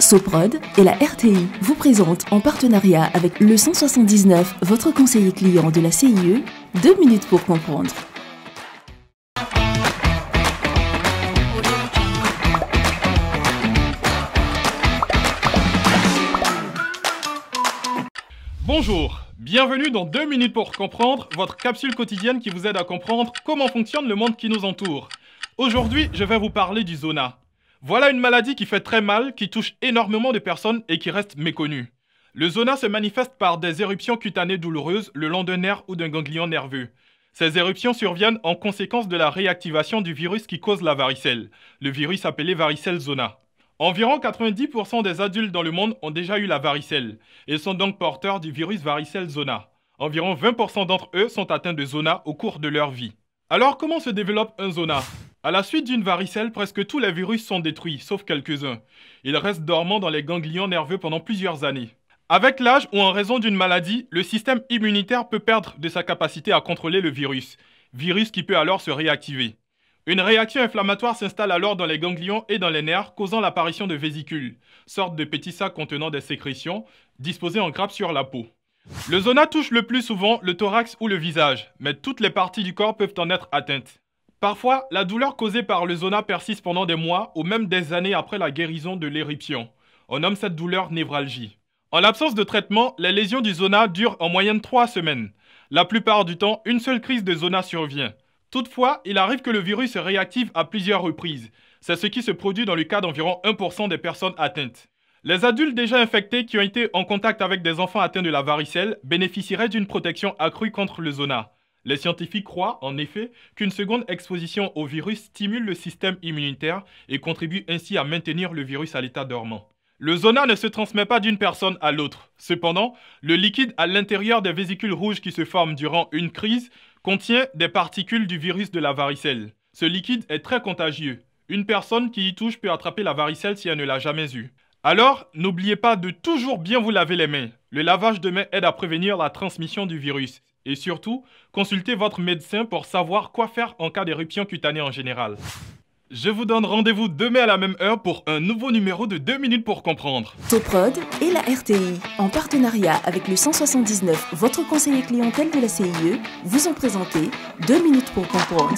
Soprod et la RTI vous présentent en partenariat avec le 179, votre conseiller client de la CIE, 2 minutes pour comprendre. Bonjour, bienvenue dans 2 minutes pour comprendre, votre capsule quotidienne qui vous aide à comprendre comment fonctionne le monde qui nous entoure. Aujourd'hui, je vais vous parler du zona. Voilà une maladie qui fait très mal, qui touche énormément de personnes et qui reste méconnue. Le zona se manifeste par des éruptions cutanées douloureuses le long d'un nerf ou d'un ganglion nerveux. Ces éruptions surviennent en conséquence de la réactivation du virus qui cause la varicelle, le virus appelé varicelle zona. Environ 90% des adultes dans le monde ont déjà eu la varicelle et sont donc porteurs du virus varicelle zona. Environ 20% d'entre eux sont atteints de zona au cours de leur vie. Alors comment se développe un zona ? À la suite d'une varicelle, presque tous les virus sont détruits, sauf quelques-uns. Ils restent dormants dans les ganglions nerveux pendant plusieurs années. Avec l'âge ou en raison d'une maladie, le système immunitaire peut perdre de sa capacité à contrôler le virus qui peut alors se réactiver. Une réaction inflammatoire s'installe alors dans les ganglions et dans les nerfs, causant l'apparition de vésicules, sorte de petits sacs contenant des sécrétions, disposés en grappes sur la peau. Le zona touche le plus souvent le thorax ou le visage, mais toutes les parties du corps peuvent en être atteintes. Parfois, la douleur causée par le zona persiste pendant des mois ou même des années après la guérison de l'éruption. On nomme cette douleur névralgie. En l'absence de traitement, les lésions du zona durent en moyenne 3 semaines. La plupart du temps, une seule crise de zona survient. Toutefois, il arrive que le virus se réactive à plusieurs reprises. C'est ce qui se produit dans le cas d'environ 1% des personnes atteintes. Les adultes déjà infectés qui ont été en contact avec des enfants atteints de la varicelle bénéficieraient d'une protection accrue contre le zona. Les scientifiques croient, en effet, qu'une seconde exposition au virus stimule le système immunitaire et contribue ainsi à maintenir le virus à l'état dormant. Le zona ne se transmet pas d'une personne à l'autre. Cependant, le liquide à l'intérieur des vésicules rouges qui se forment durant une crise contient des particules du virus de la varicelle. Ce liquide est très contagieux. Une personne qui y touche peut attraper la varicelle si elle ne l'a jamais eue. Alors, n'oubliez pas de toujours bien vous laver les mains. Le lavage de mains aide à prévenir la transmission du virus. Et surtout, consultez votre médecin pour savoir quoi faire en cas d'éruption cutanée en général. Je vous donne rendez-vous demain à la même heure pour un nouveau numéro de 2 minutes pour comprendre. Soprod et la RTI, en partenariat avec le 179, votre conseiller clientèle de la CIE, vous ont présenté 2 minutes pour comprendre.